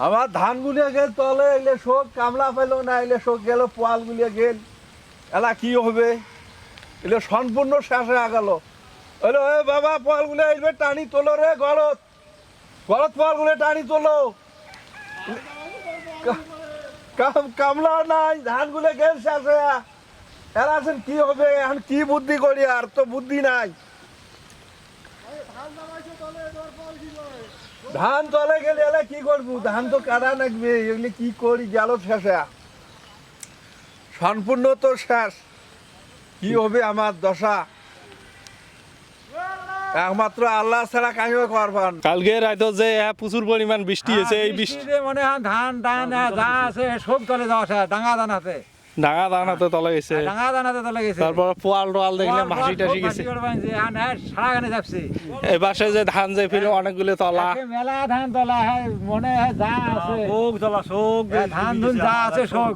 আমার ধান গুলিয়ে গেল তলে, এলে শোক কামলা পেলো না, এলে শোক গেল পোয়াল গুলিয়ে গেল। এলা কি হবে, এলে সম্পূর্ণ শেষ হয়ে গেল। ওরে ওই বাবা পোয়াল গুলো আসবে, টানি তোলো রে, গলত গলত পোয়াল গুলো টানি তোলো। কামলা নাই, ধান গুলো গেল শেষ হয়ে। এরা আছেন কি হবে এখন, কি বুদ্ধি করি, আর তো বুদ্ধি নাই। ধান তলে গেলে এলে কি করবো, ধান তো কাটা লাগবে, এগুলি কি করি, গেল শেষে সম্পূর্ণ তো শেষ। কি হবে আমার দশা, একমাত্র আল্লাহ ছাড়া কাহিও করবান। কালকে রাতে যে প্রচুর পরিমাণ বৃষ্টি হয়েছে, এই বৃষ্টি মনে হয় ধান টান যা আছে সব তলে যাওয়া আছে, ডাঙা দানাতে ডাঙা দানাতে তলে গেছে, ডাঙা দানাতে তলে গেছে। তারপর পোয়াল টোয়াল দেখলে মাসি টাসি গেছে। সারাখানে যাচ্ছে এই পাশে যে ধান যে ফিরে অনেকগুলো তলা, মেলা ধান তলা মনে হয় যা আছে শোক তলা, শোক ধান ধুন যা আছে শোক।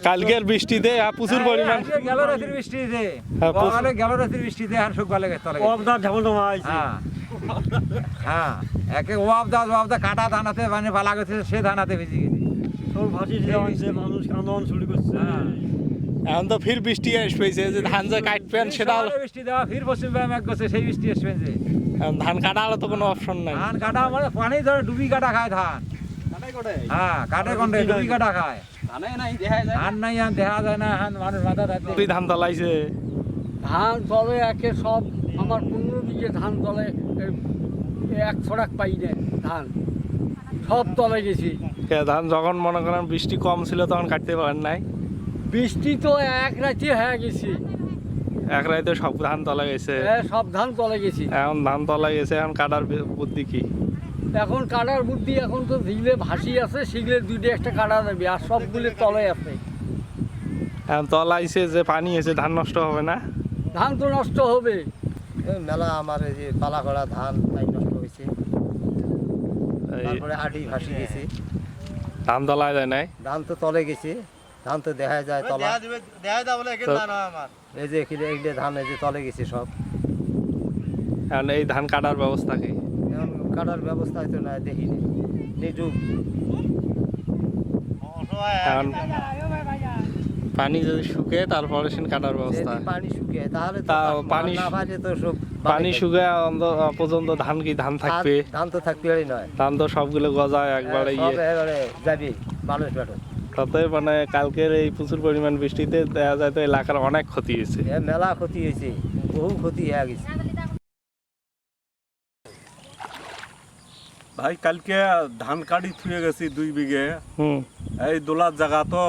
কালকের বৃষ্টিতে প্রচুর পরিমাণ গেল রাতের বৃষ্টিতে, হ্যাঁ, গেল রাতের বৃষ্টিতে আর শোক ভালো গেছে তলে। হ্যাঁ একে ওয়াবদা কাটা ধানাতে মানে পালা গেছে, সে ধানাতে ভিজে গেছে। মানুষ কান্দন শুরু করছে। এখন তো ফির বৃষ্টি আসবেছে, যে ধান যে কাটবেন সেটা বৃষ্টি দেওয়া ফির পশ্চিম এক গেছে, সেই বৃষ্টি আসবে যে ধান কাটা হলে তো কোনো অপশন নাই। ধান কাটা মানে পানি ধরে ডুবি কাটা খায় ধান। হ্যাঁ কাটে কন্ডে ডুবি কাটা খায়, ধান নাই এখন দেখা যায় না, এখন মানুষ মাথা থাকতে তুই ধান তলাইছে, ধান তলে একে সব আমার 15 বিঘে ধান তলে এক ছড়াক পাই না, ধান সব তলে গেছি। ধান যখন মনে করেন বৃষ্টি কম ছিল তখন কাটতে পারেন নাই, বৃষ্টি তো এক রাতে হয়ে গেছি, এক রাইতে সব ধান তলা গেছে। সব ধান তলে গেছি। এখন ধান তলা গেছে, এখন কাটার বুদ্ধি কি? এখন কাটার বুদ্ধি, এখন তো যেগুলো ভাসি আছে সেগুলো দুইটা একটা কাটা যাবে, আর সবগুলো তলে আছে। এখন তলাইছে যে পানি এসে ধান নষ্ট হবে না, ধান তো নষ্ট হবে। মেলা আমার এই যে পালা করা ধান তাই নষ্ট হয়েছে, এই তারপরে আডি ভাসি গেছে, ধান তলায় যায় নাই। ধান তো তলে গেছে, ধান তো দেখা যায় তলা। এই যে এগুলো ধান এই যে তলে গেছে সব। এখন এই ধান কাটার ব্যবস্থা কি? এখন কাটার ব্যবস্থা হয়তো না, দেখিনি নিযুগ। এখন পানি যদি শুকে তারপরে সে কাটার ব্যবস্থা। যদি পানি শুকিয়ে তাহলে তো তা পানি পানি না পাইলে তো সব পানি শুকে পর্যন্ত ধান কি ধান থাকবে? ধান তো থাকবেই নয়, ধান তো সবগুলো গজায় একবারে সব এবারে যাবি মানুষ বেটো। তাতে মানে কালকের এই প্রচুর পরিমাণ বৃষ্টিতে দেখা যায় তো এলাকার অনেক ক্ষতি হয়েছে। মেলা ক্ষতি হয়েছে, বহু ক্ষতি হয়ে গেছে। ভাই কালকে ধান কাটি থুয়ে গেছি 2 বিঘে, হুম, এই দোলার জায়গা তো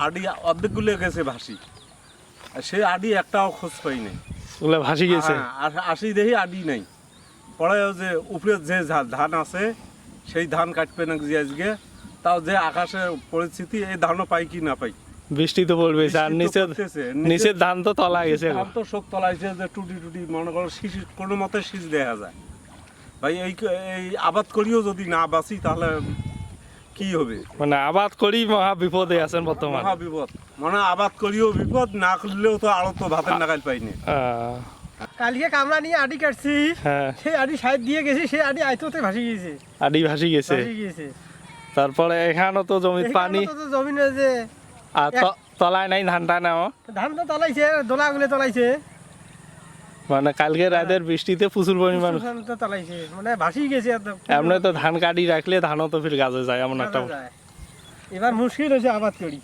আডি অর্ধেক গুলে গেছে ভাসি, সে আডি একটাও খোঁজ পাই নাই। ওগুলো ভাসি গেছে। আর আসি দেখি আডি নাই, পরে যে উপরে যে ধান আছে সেই ধান কাটবে না যে আজকে, তাও যে আকাশের পরিস্থিতি, এই ধানও পাই কি না পাই। বৃষ্টি তো পড়বে, আর নিচের ধান তো তলা গেছে। ধান তো শোক তলাইছে, যে টুটি টুটি মনে করো শীষ কোনো মতে শীষ দেখা যায়। ভাই এই আবাদ করিও যদি না বাঁচি তাহলে কি হবে? মানে আবাদ করি মহা বিপদে আছেন বর্তমান। মহা বিপদ, মানে আবাদ করিও বিপদ, না করলেও তো আরো তো ভাতের নাগাল পাইনি। কালকে কামলা নিয়ে আডি কাটছি, হ্যাঁ, সেই আডি সাইড দিয়ে গেছি, সেই আডি আইতোতে ভাসি গেছে, আডি ভাসি গেছে। তারপরে এখানেও তো জমির পানি, জমিনে যে আর তলায় নাই ধানটা নাও, ধান তো তলাইছে, দোলাগুলো তলাইছে, মানে কালকে রাতের বৃষ্টিতে প্রচুর পরিমাণ ধান তো তলাইছে, মানে ভাসি গেছে একদম। এমনি তো ধান কাটি রাখলে ধানও তো ফির গাছে যায়, এমন একটা। এবার মুশকিল হয়েছে আবাদ করি।